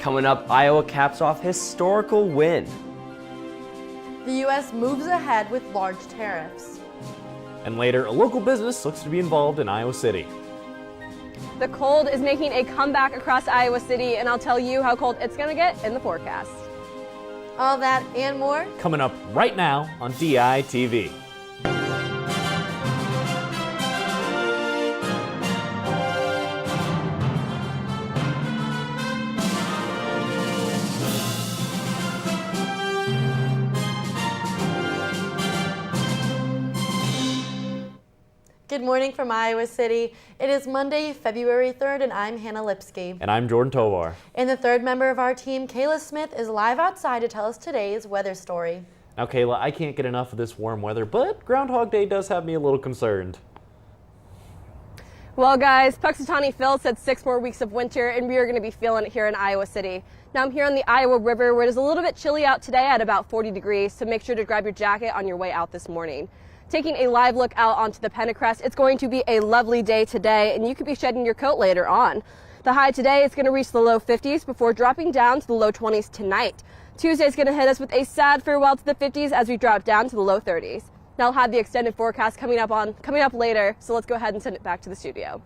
Coming up, Iowa caps off historical win. The U.S. moves ahead with large tariffs. And later, a local business looks to be involved in Iowa City. The cold is making a comeback across Iowa City, and I'll tell you how cold it's going to get in the forecast. All that and more coming up right now on DITV. Good morning from Iowa City. It is Monday, February 3rd, and I'm Hannah Lipsky. And I'm Jordan Tovar. And the third member of our team, Kayla Smith, is live outside to tell us today's weather story. Now, Kayla, I can't get enough of this warm weather, but Groundhog Day does have me a little concerned. Well, guys, Puxatawny Phil said 6 more weeks of winter, and we are going to be feeling it here in Iowa City. Now, I'm here on the Iowa River, where it is a little bit chilly out today at about 40 degrees, so make sure to grab your jacket on your way out this morning. Taking a live look out onto the Pentecost, it's going to be a lovely day today, and you could be shedding your coat later on. The high today is going to reach the low 50s before dropping down to the low 20s tonight. Tuesday is going to hit us with a sad farewell to the 50s as we drop down to the low 30s. Now, I'll have the extended forecast coming up later, so let's go ahead and send it back to the studio.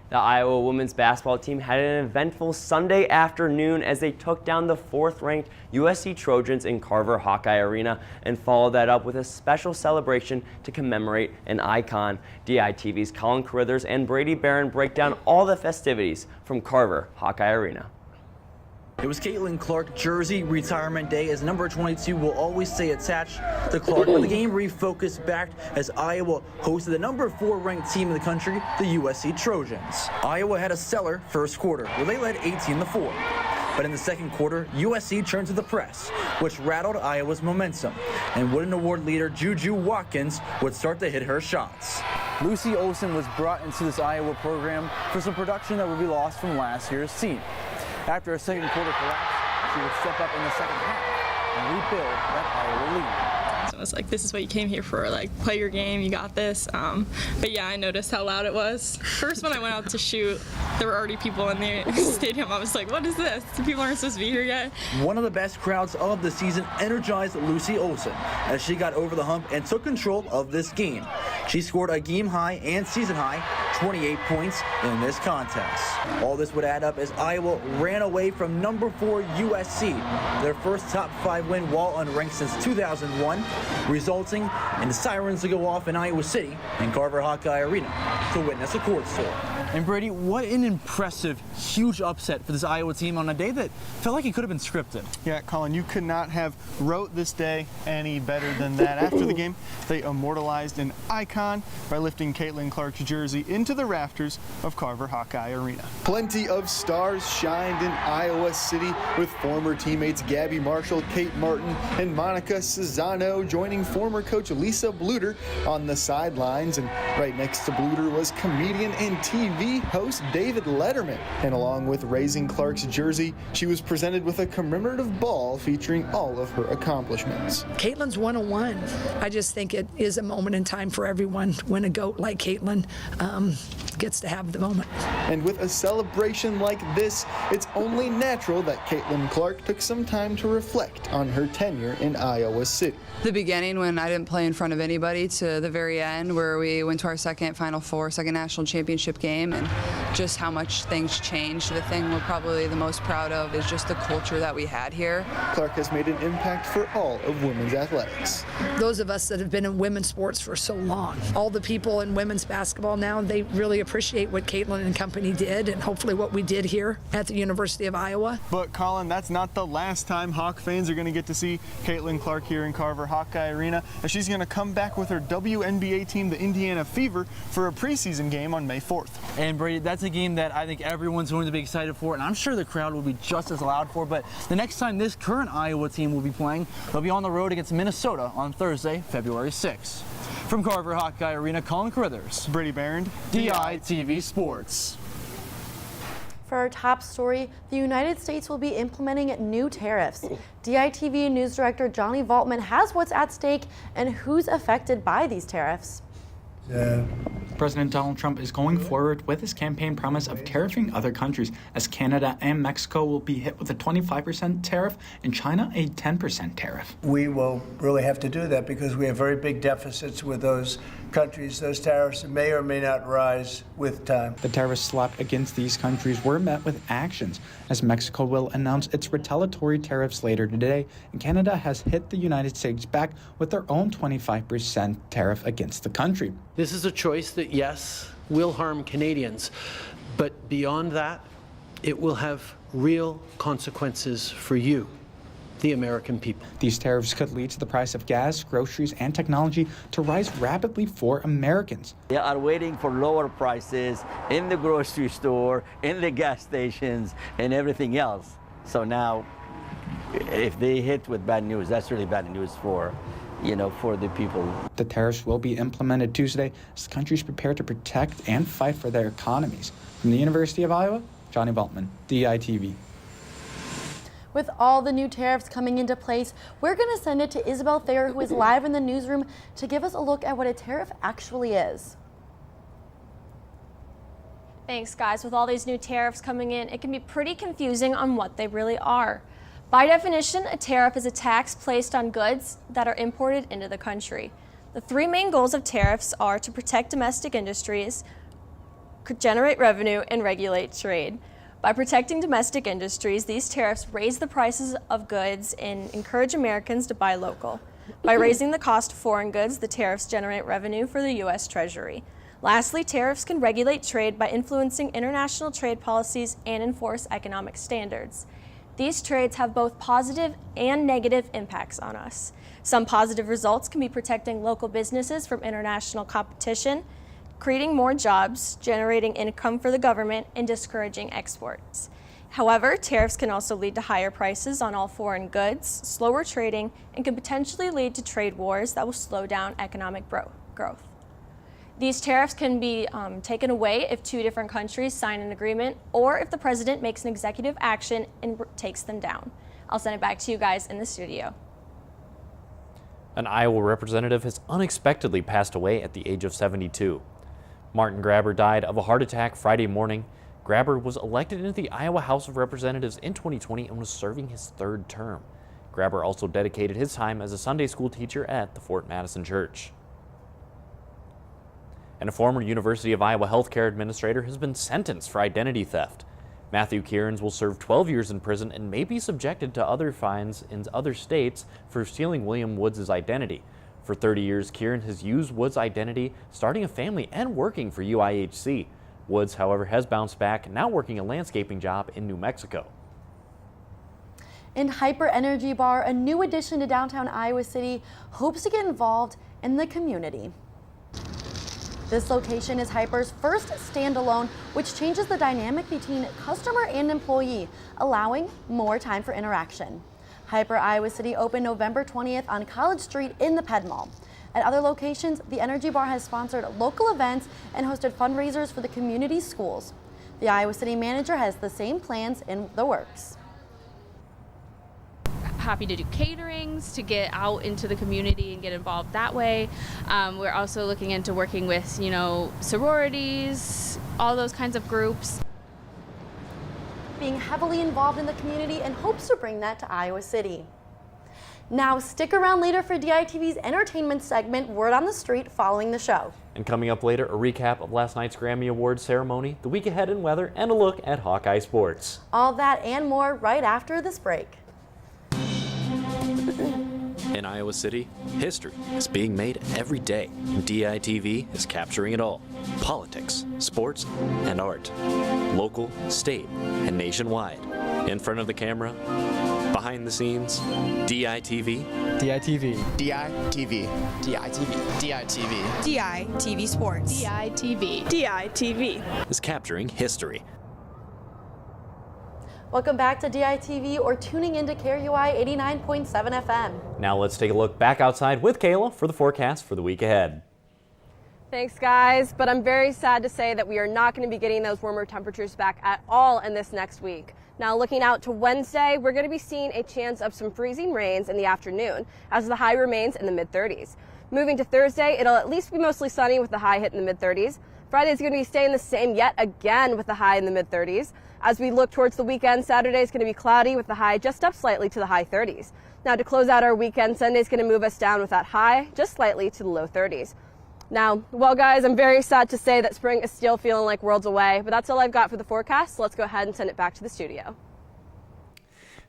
The Iowa women's basketball team had an eventful Sunday afternoon as they took down the 4th-ranked USC Trojans in Carver Hawkeye Arena and followed that up with a special celebration to commemorate an icon. DITV's Colin Carruthers and Brady Barron break down all the festivities from Carver Hawkeye Arena. It was Caitlin Clark jersey retirement day, as number 22 will always stay attached to Clark, but the game refocused back as Iowa hosted the number 4 ranked team in the country, the USC Trojans. Iowa had a stellar first quarter where they led 18-4. But in the second quarter, USC turned to the press, which rattled Iowa's momentum, and Wooden Award leader Juju Watkins would start to hit her shots. Lucy Olsen was brought into this Iowa program for some production that would be lost from last year's team. After a second quarter collapse, she would step up in the second half and rebuild that Iowa lead. So I was like, this is what you came here for, like, play your game, you got this. But yeah, I noticed how loud it was. First, when I went out to shoot, there were already people in the stadium. I was like, what is this? People aren't supposed to be here yet. One of the best crowds of the season energized Lucy Olsen as she got over the hump and took control of this game. She scored a game high and season high 28 points in this contest. All this would add up as Iowa ran away from number 4 USC, their first top 5 win while unranked since 2001, resulting in the sirens to go off in Iowa City and Carver Hawkeye Arena to witness a court storm. And Brady, what an impressive, huge upset for this Iowa team on a day that felt like it could have been scripted. Yeah, Colin, you could not have wrote this day any better than that. After the game, they immortalized an icon by lifting Caitlin Clark's jersey into the rafters of Carver Hawkeye Arena. Plenty of stars shined in Iowa City, with former teammates Gabby Marshall, Kate Martin, and Monica Cesano joining former coach Lisa Bluter on the sidelines. And right next to Bluter was comedian and TV host David Letterman. And along with raising Clark's jersey, she was presented with a commemorative ball featuring all of her accomplishments. Caitlin's 101. I just think it is a moment in time for everyone when a GOAT like Caitlin gets to have the moment. And with a celebration like this, it's only natural that Caitlin Clark took some time to reflect on her tenure in Iowa City. The beginning, when I didn't play in front of anybody, to the very end where we went to our second Final Four, second national championship game, and just how much things changed. The thing we're probably the most proud of is just the culture that we had here. Clark has made an impact for all of women's athletics. Those of us that have been in women's sports for so long, all the people in women's basketball now, they really appreciate what Caitlin and company did, and hopefully what we did here at the University of Iowa. But Colin, that's not the last time Hawk fans are going to get to see Caitlin Clark here in Carver Hawkeye Arena, as she's going to come back with her WNBA team, the Indiana Fever, for a preseason game on May 4th. And Brady, that's a game that I think everyone's going to be excited for, and I'm sure the crowd will be just as loud for. But the next time this current Iowa team will be playing, they'll be on the road against Minnesota on Thursday, February 6th. From Carver Hawkeye Arena, Colin Carruthers, Brady Barron, DITV Sports. For our top story, the United States will be implementing new tariffs. DITV News Director Johnny Valtman has what's at stake and who's affected by these tariffs. President Donald Trump is going forward with his campaign promise of tariffing other countries, as Canada and Mexico will be hit with a 25% tariff and China a 10% tariff. We will really have to do that because we have very big deficits with those countries. Those tariffs may or may not rise with time. The tariffs slapped against these countries were met with actions, as Mexico will announce its retaliatory tariffs later today, and Canada has hit the United States back with their own 25% tariff against the country. This is a choice that, yes, will harm Canadians, but beyond that, it will have real consequences for you, the American people. These tariffs could lead to the price of gas, groceries, and technology to rise rapidly for Americans. They are waiting for lower prices in the grocery store, in the gas stations, and everything else. So now, if they hit with bad news, that's really bad news for the people. The tariffs will be implemented Tuesday as countries prepare to protect and fight for their economies. From the University of Iowa, Johnny Baltman, DITV. With all the new tariffs coming into place, we're going to send it to Isabel Thayer, who is live in the newsroom, to give us a look at what a tariff actually is. Thanks, guys. With all these new tariffs coming in, it can be pretty confusing on what they really are. By definition, a tariff is a tax placed on goods that are imported into the country. The three main goals of tariffs are to protect domestic industries, generate revenue, and regulate trade. By protecting domestic industries, these tariffs raise the prices of goods and encourage Americans to buy local. By raising the cost of foreign goods, the tariffs generate revenue for the U.S. Treasury. Lastly, tariffs can regulate trade by influencing international trade policies and enforce economic standards. These trades have both positive and negative impacts on us. Some positive results can be protecting local businesses from international competition, creating more jobs, generating income for the government, and discouraging exports. However, tariffs can also lead to higher prices on all foreign goods, slower trading, and can potentially lead to trade wars that will slow down economic growth. These tariffs can be taken away if two different countries sign an agreement or if the president makes an executive action and takes them down. I'll send it back to you guys in the studio. An Iowa representative has unexpectedly passed away at the age of 72. Martin Grabber died of a heart attack Friday morning. Grabber was elected into the Iowa House of Representatives in 2020 and was serving his third term. Grabber also dedicated his time as a Sunday school teacher at the Fort Madison Church. And a former University of Iowa healthcare administrator has been sentenced for identity theft. Matthew Kierans will serve 12 years in prison and may be subjected to other fines in other states for stealing William Woods' identity. For 30 years, Kieran has used Woods' identity, starting a family and working for UIHC. Woods, however, has bounced back, now working a landscaping job in New Mexico. And Hyper Energy Bar, a new addition to downtown Iowa City, hopes to get involved in the community. This location is Hyper's first standalone, which changes the dynamic between customer and employee, allowing more time for interaction. Hyper Iowa City opened November 20th on College Street in the Ped Mall. At other locations, the Energy Bar has sponsored local events and hosted fundraisers for the community's schools. The Iowa City manager has the same plans in the works. Happy to do caterings, to get out into the community and get involved that way. We're also looking into working with, sororities, all those kinds of groups. Being heavily involved in the community and hopes to bring that to Iowa City. Now stick around later for DITV's entertainment segment, Word on the Street, following the show. And coming up later, a recap of last night's Grammy Awards ceremony, the week ahead in weather, and a look at Hawkeye sports. All that and more right after this break. In Iowa City, history is being made every day, and DITV is capturing it all. Politics, sports, and art. Local, state, and nationwide. In front of the camera, behind the scenes, DITV. DITV. DITV. DITV. DITV. DITV Sports. DITV. DITV. Is capturing history. Welcome back to DITV or tuning into KRUI 89.7 FM. Now let's take a look back outside with Kayla for the forecast for the week ahead. Thanks, guys, but I'm very sad to say that we are not going to be getting those warmer temperatures back at all in this next week. Now looking out to Wednesday, we're going to be seeing a chance of some freezing rains in the afternoon as the high remains in the mid-30s. Moving to Thursday, it'll at least be mostly sunny with the high hit in the mid-30s. Friday is going to be staying the same yet again with the high in the mid-30s. As we look towards the weekend, Saturday is going to be cloudy with the high just up slightly to the high 30s. Now to close out our weekend, Sunday is going to move us down with that high just slightly to the low 30s. Now, well guys, I'm very sad to say that spring is still feeling like worlds away, but that's all I've got for the forecast, so let's go ahead and send it back to the studio.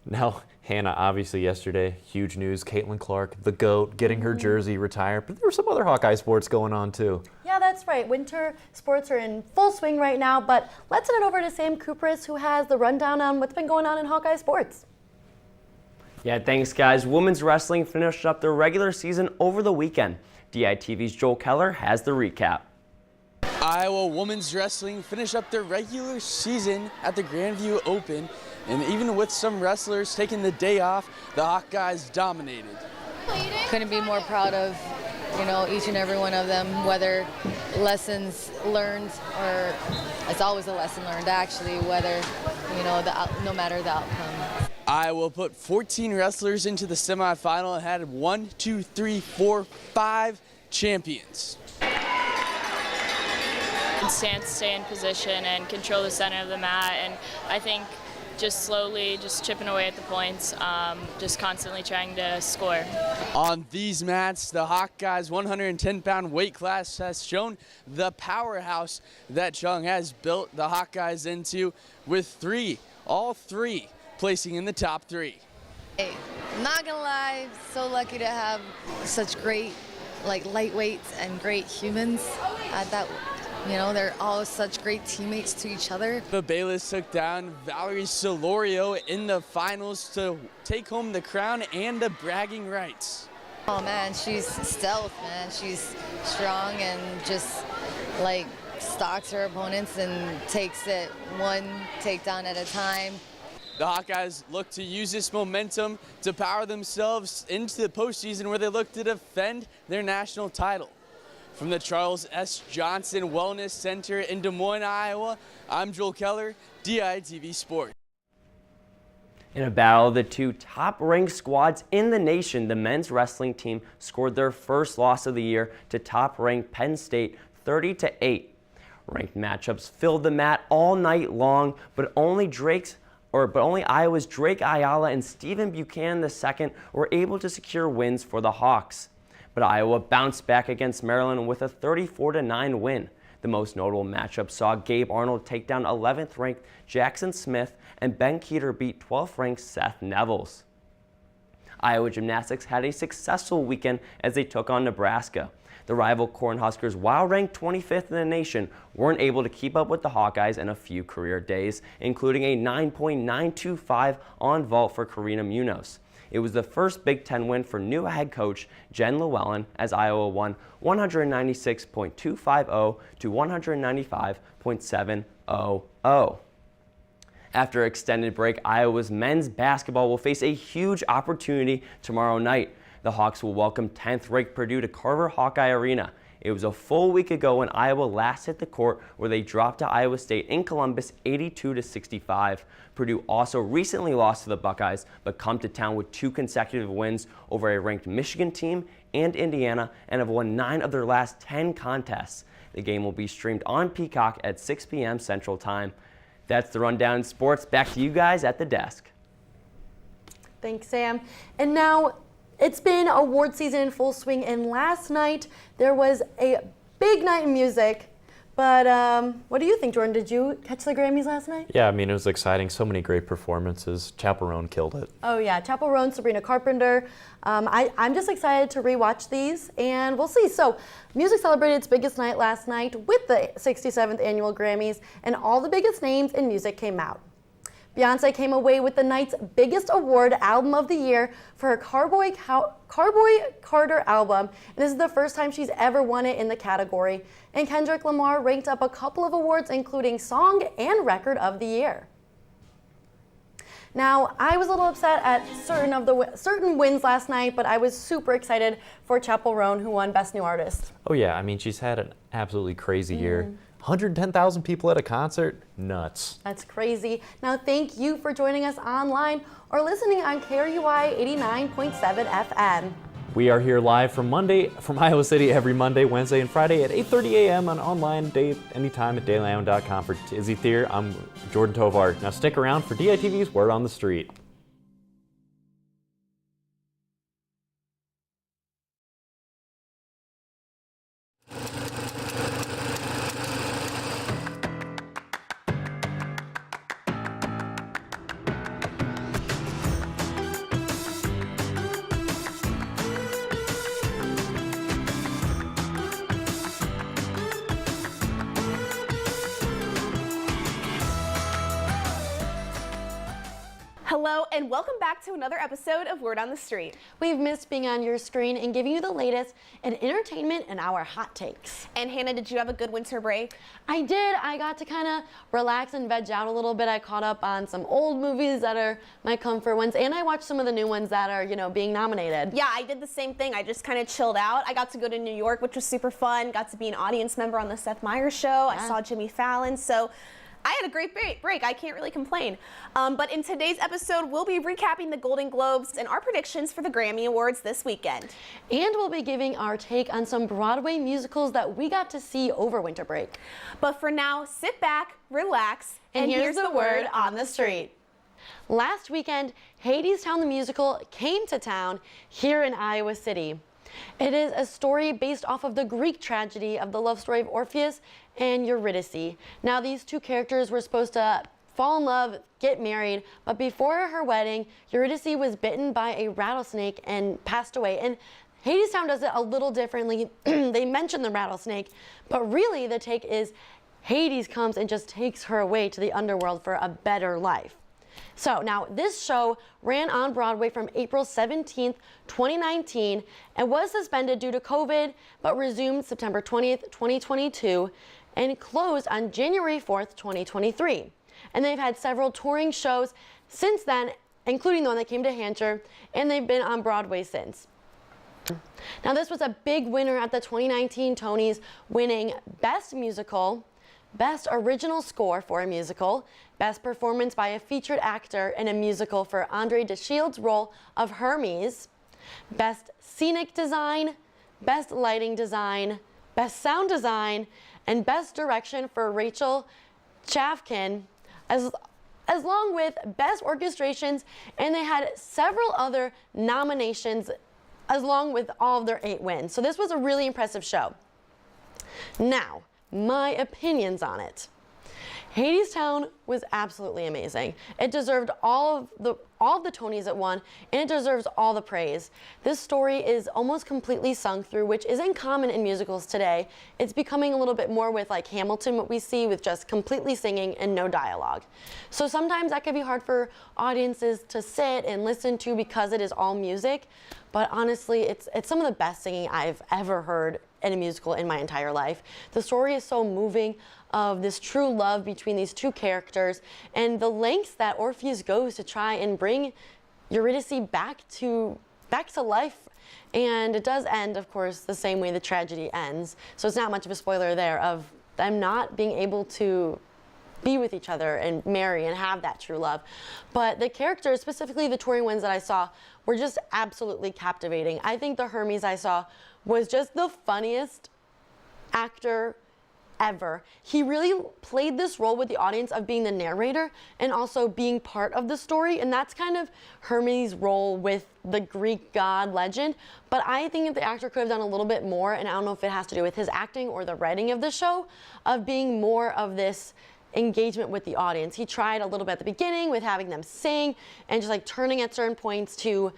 Now, Hannah, obviously yesterday, huge news. Caitlin Clark, the GOAT, getting her jersey retired. But there were some other Hawkeye sports going on too. Yeah, that's right. Winter sports are in full swing right now, but let's send it over to Sam Kupris, who has the rundown on what's been going on in Hawkeye sports. Yeah, thanks guys. Women's wrestling finished up their regular season over the weekend. DITV's Joel Keller has the recap. Iowa women's wrestling finished up their regular season at the Grandview Open, and even with some wrestlers taking the day off, the Hawkeyes dominated. Couldn't be more proud of, each and every one of them, whether lessons learned or it's always a lesson learned actually, whether, no matter the outcome. Iowa put 14 wrestlers into the semifinal and had 5 champions. Stay in position and control the center of the mat, and I think just slowly just chipping away at the points, just constantly trying to score. On these mats, the Hawkeyes 110-pound weight class has shown the powerhouse that Chung has built the Hawkeyes into, with all three placing in the top 3. Hey, I'm not gonna lie, so lucky to have such great lightweights and great humans at that. They're all such great teammates to each other. The Bayless took down Valerie Solorio in the finals to take home the crown and the bragging rights. Oh man, she's stealth, man. She's strong and just stalks her opponents and takes it one takedown at a time. The Hawkeyes look to use this momentum to power themselves into the postseason, where they look to defend their national title. From the Charles S. Johnson Wellness Center in Des Moines, Iowa, I'm Joel Keller, DITV Sports. In a battle of the two top-ranked squads in the nation, the men's wrestling team scored their first loss of the year to top-ranked Penn State 30-8. Ranked matchups filled the mat all night long, but only Iowa's Drake Ayala and Stephen Buchanan II were able to secure wins for the Hawks. But Iowa bounced back against Maryland with a 34-9 win. The most notable matchup saw Gabe Arnold take down 11th-ranked Jackson Smith, and Ben Keeter beat 12th-ranked Seth Nevels. Iowa Gymnastics had a successful weekend as they took on Nebraska. The rival Cornhuskers, while ranked 25th in the nation, weren't able to keep up with the Hawkeyes in a few career days, including a 9.925 on vault for Karina Munoz. It was the first Big Ten win for new head coach Jen Llewellyn, as Iowa won 196.250 to 195.700. After extended break, Iowa's men's basketball will face a huge opportunity tomorrow night. The Hawks will welcome 10th-ranked Purdue to Carver Hawkeye Arena. It was a full week ago when Iowa last hit the court, where they dropped to Iowa State in Columbus 82-65. Purdue also recently lost to the Buckeyes, but come to town with 2 consecutive wins over a ranked Michigan team and Indiana, and have won 9 of their last 10 contests. The game will be streamed on Peacock at 6 p.m. Central Time. That's the rundown in sports. Back to you guys at the desk. Thanks, Sam. And now, it's been award season in full swing, and last night there was a big night in music. But what do you think, Jordan? Did you catch the Grammys last night? Yeah, I mean, it was exciting. So many great performances. Chaperone killed it. Oh yeah, Chaperone, Sabrina Carpenter. I'm just excited to rewatch these, and we'll see. So, music celebrated its biggest night last night with the 67th annual Grammys, and all the biggest names in music came out. Beyonce came away with the night's biggest award, Album of the Year, for her Carboy Carter album, and this is the first time she's ever won it in the category. And Kendrick Lamar ranked up a couple of awards, including Song and Record of the Year. Now, I was a little upset at certain wins last night, but I was super excited for Chaperone, who won Best New Artist. Oh yeah, I mean, she's had an absolutely crazy year. 110,000 people at a concert? Nuts. That's crazy. Now, thank you for joining us online or listening on KRUI 89.7 FM. We are here live from Iowa City every Monday, Wednesday, and Friday at 8:30 a.m. and online anytime at dailyisland.com. For Izzy Thier, I'm Jordan Tovar. Now stick around for DITV's Word on the Street. Hello and welcome back to another episode of Word on the Street. We've missed being on your screen and giving you the latest in entertainment and our hot takes. And Hannah, did you have a good winter break? I did. I got to kind of relax and veg out a little bit. I caught up on some old movies that are my comfort ones, and I watched some of the new ones that are, being nominated. Yeah, I did the same thing. I just kind of chilled out. I got to go to New York, which was super fun. Got to be an audience member on the Seth Meyers show. Yeah. I saw Jimmy Fallon. So I had a great break. I can't really complain. But in today's episode, we'll be recapping the Golden Globes and our predictions for the Grammy Awards this weekend. And we'll be giving our take on some Broadway musicals that we got to see over winter break. But for now, sit back, relax, and here's the Word on the Street. Last weekend, Hadestown the musical came to town here in Iowa City. It is a story based off of the Greek tragedy of the love story of Orpheus and Eurydice. Now, these two characters were supposed to fall in love, get married, but before her wedding, Eurydice was bitten by a rattlesnake and passed away. And Hadestown does it a little differently. They mention the rattlesnake, but really the take is Hades comes and just takes her away to the underworld for a better life. So now this show ran on Broadway from April 17th, 2019 and was suspended due to COVID, but resumed September 20th, 2022 and closed on January 4th, 2023. And they've had several touring shows since then, including the one that came to Hampshire, and they've been on Broadway since. Now this was a big winner at the 2019 Tonys, winning Best Musical, Best Original Score for a Musical, Best Performance by a Featured Actor in a Musical for Andre DeShield's role of Hermes, Best Scenic Design, Best Lighting Design, Best Sound Design, and Best Direction for Rachel Chavkin, as long with Best Orchestrations, and they had several other nominations along with all of their 8 wins. So this was a really impressive show. Now, my opinions on it. Hadestown was absolutely amazing. It deserved all of the Tonys it won, and it deserves all the praise. This story is almost completely sung through, which isn't common in musicals today. It's becoming a little bit more with like Hamilton, what we see with just completely singing and no dialogue. So sometimes that can be hard for audiences to sit and listen to because it is all music. But honestly, it's some of the best singing I've ever heard in a musical in my entire life. The story is so moving of this true love between these two characters and the lengths that Orpheus goes to try and bring Eurydice back to life. And it does end, of course, the same way the tragedy ends. So it's not much of a spoiler there of them not being able to be with each other and marry and have that true love. But the characters, specifically the touring ones that I saw, were just absolutely captivating. I think the Hermes I saw was just the funniest actor ever. He really played this role with the audience of being the narrator and also being part of the story, and that's kind of Hermes' role with the Greek god legend. But I think that the actor could have done a little bit more, and I don't know if it has to do with his acting or the writing of the show, of being more of this engagement with the audience. He tried a little bit at the beginning with having them sing and just like turning at certain points to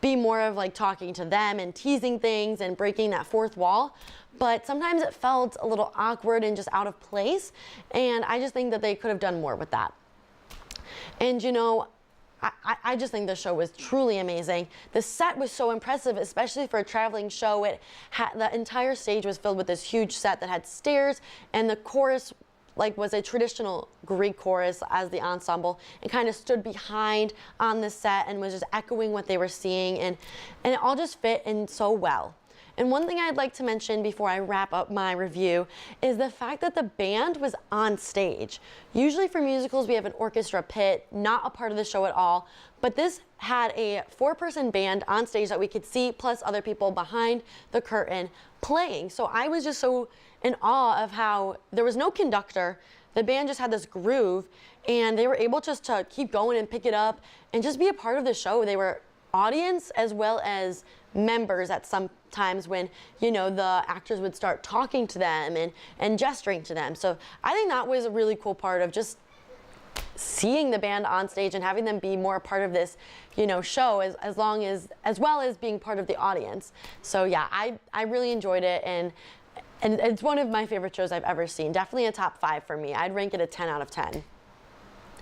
be more of like talking to them and teasing things and breaking that fourth wall. But sometimes it felt a little awkward and just out of place. And I just think that they could have done more with that. And you know, I just think the show was truly amazing. The set was so impressive, especially for a traveling show. The entire stage was filled with this huge set that had stairs, and the chorus was a traditional Greek chorus as the ensemble, and kind of stood behind on the set and was just echoing what they were seeing, and it all just fit in so well. And one thing I'd like to mention before I wrap up my review is the fact that the band was on stage. Usually for musicals, we have an orchestra pit, not a part of the show at all, but this had a 4-person band on stage that we could see, plus other people behind the curtain playing. So I was just so in awe of how there was no conductor. The band just had this groove, and they were able just to keep going and pick it up and just be a part of the show. They were audience as well as members at some times when, you know, the actors would start talking to them and gesturing to them. So I think that was a really cool part of just seeing the band on stage and having them be more a part of this, you know, show as well as being part of the audience. So yeah, I really enjoyed it, and it's one of my favorite shows I've ever seen. Definitely a top 5 for me. I'd rank it a 10 out of 10.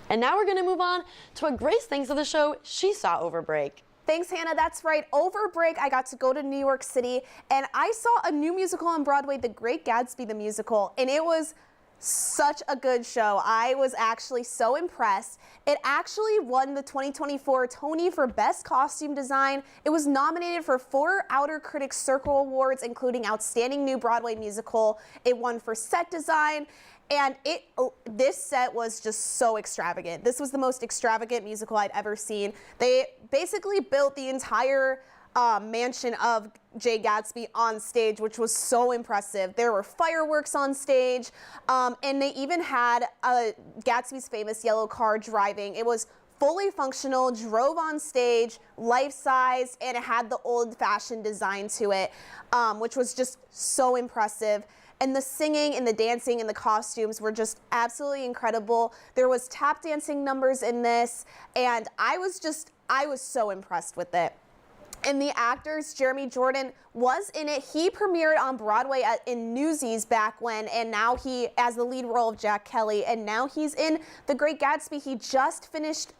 And now we're gonna move on to what Grace thinks of the show she saw over break. Thanks, Hannah. That's right. Over break, I got to go to New York City, and I saw a new musical on Broadway, The Great Gatsby the Musical, and it was such a good show. I was actually so impressed. It actually won the 2024 Tony for Best Costume Design. It was nominated for 4 Outer Critics Circle Awards, including Outstanding New Broadway Musical. It won for set design. And this set was just so extravagant. This was the most extravagant musical I'd ever seen. They basically built the entire mansion of Jay Gatsby on stage, which was so impressive. There were fireworks on stage, and they even had Gatsby's famous yellow car driving. It was fully functional, drove on stage, life-size, and it had the old-fashioned design to it, which was just so impressive. And the singing and the dancing and the costumes were just absolutely incredible. There was tap dancing numbers in this, and I was so impressed with it. And the actors, Jeremy Jordan was in it. He premiered on Broadway in Newsies back when, and now as the lead role of Jack Kelly, and now he's in The Great Gatsby. He just finished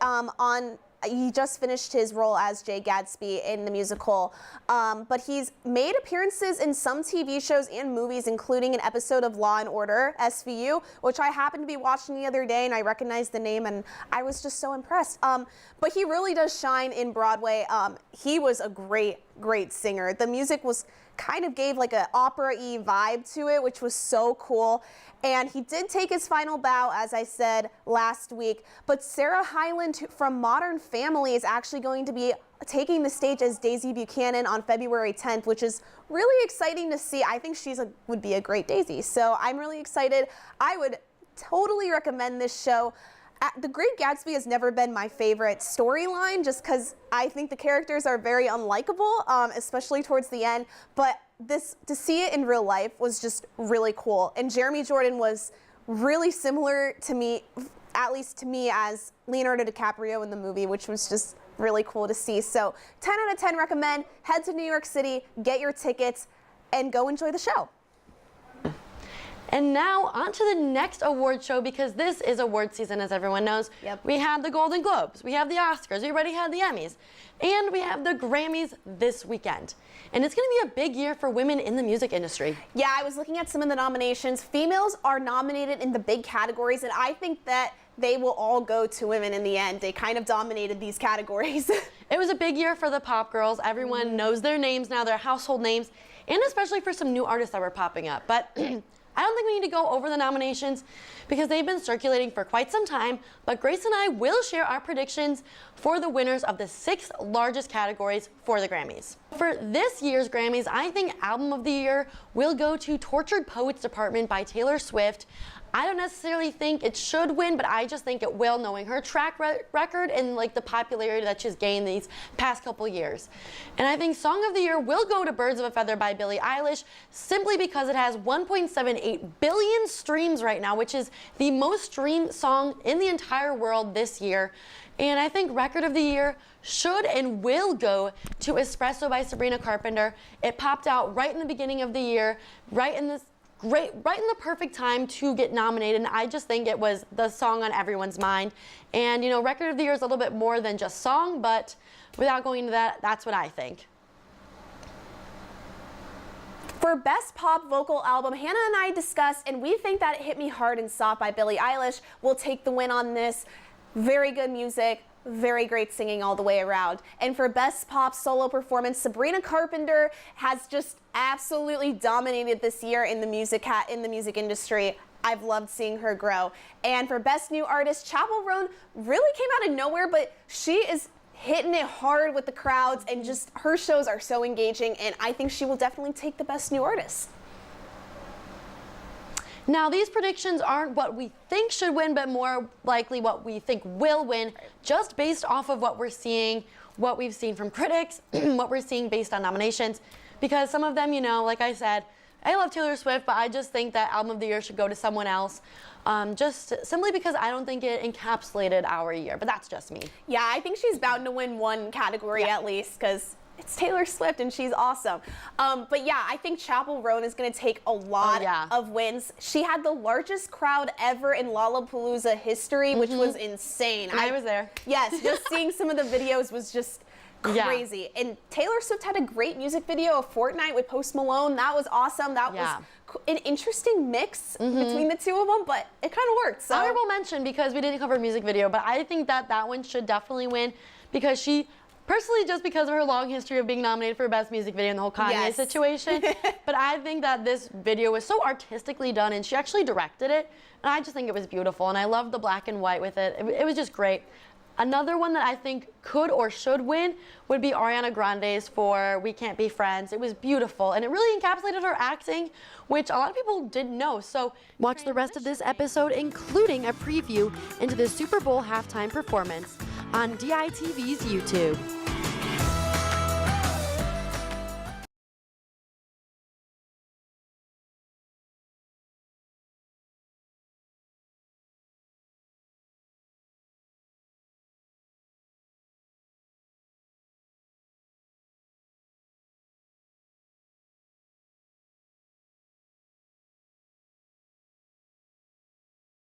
his role as Jay Gatsby in the musical, but he's made appearances in some TV shows and movies, including an episode of Law & Order SVU, which I happened to be watching the other day, and I recognized the name, and I was just so impressed. But he really does shine in Broadway. He was a great singer. The music kind of gave like an opera-y vibe to it, which was so cool. And he did take his final bow, as I said last week, but Sarah Hyland from Modern Family is actually going to be taking the stage as Daisy Buchanan on February 10th, which is really exciting to see. I think would be a great Daisy, so I'm really excited. I would totally recommend this show. The Great Gatsby has never been my favorite storyline, just because I think the characters are very unlikable, especially towards the end, but to see it in real life was just really cool. And Jeremy Jordan was really similar to me, at least to me, as Leonardo DiCaprio in the movie, which was just really cool to see. So 10 out of 10 recommend. Head to New York City, get your tickets, and go enjoy the show. And now on to the next award show, because this is award season, as everyone knows. Yep. We had the Golden Globes, we have the Oscars, we already had the Emmys, and we have the Grammys this weekend. And it's going to be a big year for women in the music industry. Yeah, I was looking at some of the nominations. Females are nominated in the big categories, and I think that they will all go to women in the end. They kind of dominated these categories. It was a big year for the pop girls. Everyone knows their names now, their household names, and especially for some new artists that were popping up. But I don't think we need to go over the nominations because they've been circulating for quite some time, but Grace and I will share our predictions for the winners of the 6 largest categories for the Grammys. For this year's Grammys, I think Album of the Year will go to Tortured Poets Department by Taylor Swift. I don't necessarily think it should win, but I just think it will, knowing her track record and like the popularity that she's gained these past couple years. And I think Song of the Year will go to Birds of a Feather by Billie Eilish, simply because it has 1.78 billion streams right now, which is the most streamed song in the entire world this year. And I think Record of the Year should and will go to Espresso by Sabrina Carpenter. It popped out right in the beginning of the year, right in the perfect time to get nominated, and I just think it was the song on everyone's mind. And you know, Record of the Year is a little bit more than just song, but without going into that, that's what I think. For Best Pop Vocal Album, Hannah and I discussed, and we think that Hit Me Hard and Soft by Billie Eilish will take the win on this. Very good music, very great singing all the way around. And for Best Pop Solo Performance, Sabrina Carpenter has just absolutely dominated this year in the music industry. I've loved seeing her grow. And for Best New Artist, Chappell Roan really came out of nowhere, but she is hitting it hard with the crowds, and just her shows are so engaging, and I think she will definitely take the Best New Artist. Now, these predictions aren't what we think should win, but more likely what we think will win, just based off of what we're seeing, what we've seen from critics, what we're seeing based on nominations. Because some of them, you know, like I said, I love Taylor Swift, but I just think that Album of the Year should go to someone else, just simply because I don't think it encapsulated our year, but that's just me. Yeah, I think she's bound to win one category at least, because it's Taylor Swift and she's awesome. But yeah, I think Chappell Roan is going to take a lot of wins. She had the largest crowd ever in Lollapalooza history, which was insane. I was there. Yes, just seeing some of the videos was just crazy. And Taylor Swift had a great music video of Fortnite with Post Malone. That was awesome. That was an interesting mix between the two of them, but it kind of worked. So. Honorable mention, because we didn't cover music video, but I think that that one should definitely win, because she, personally, just because of her long history of being nominated for Best Music Video and the whole Kanye situation, but I think that this video was so artistically done, and she actually directed it, and I just think it was beautiful, and I loved the black and white with it. It was just great. Another one that I think could or should win would be Ariana Grande's for We Can't Be Friends. It was beautiful, and it really encapsulated her acting, which a lot of people didn't know. So watch the rest of this episode, including a preview into the Super Bowl halftime performance, on DITV's YouTube.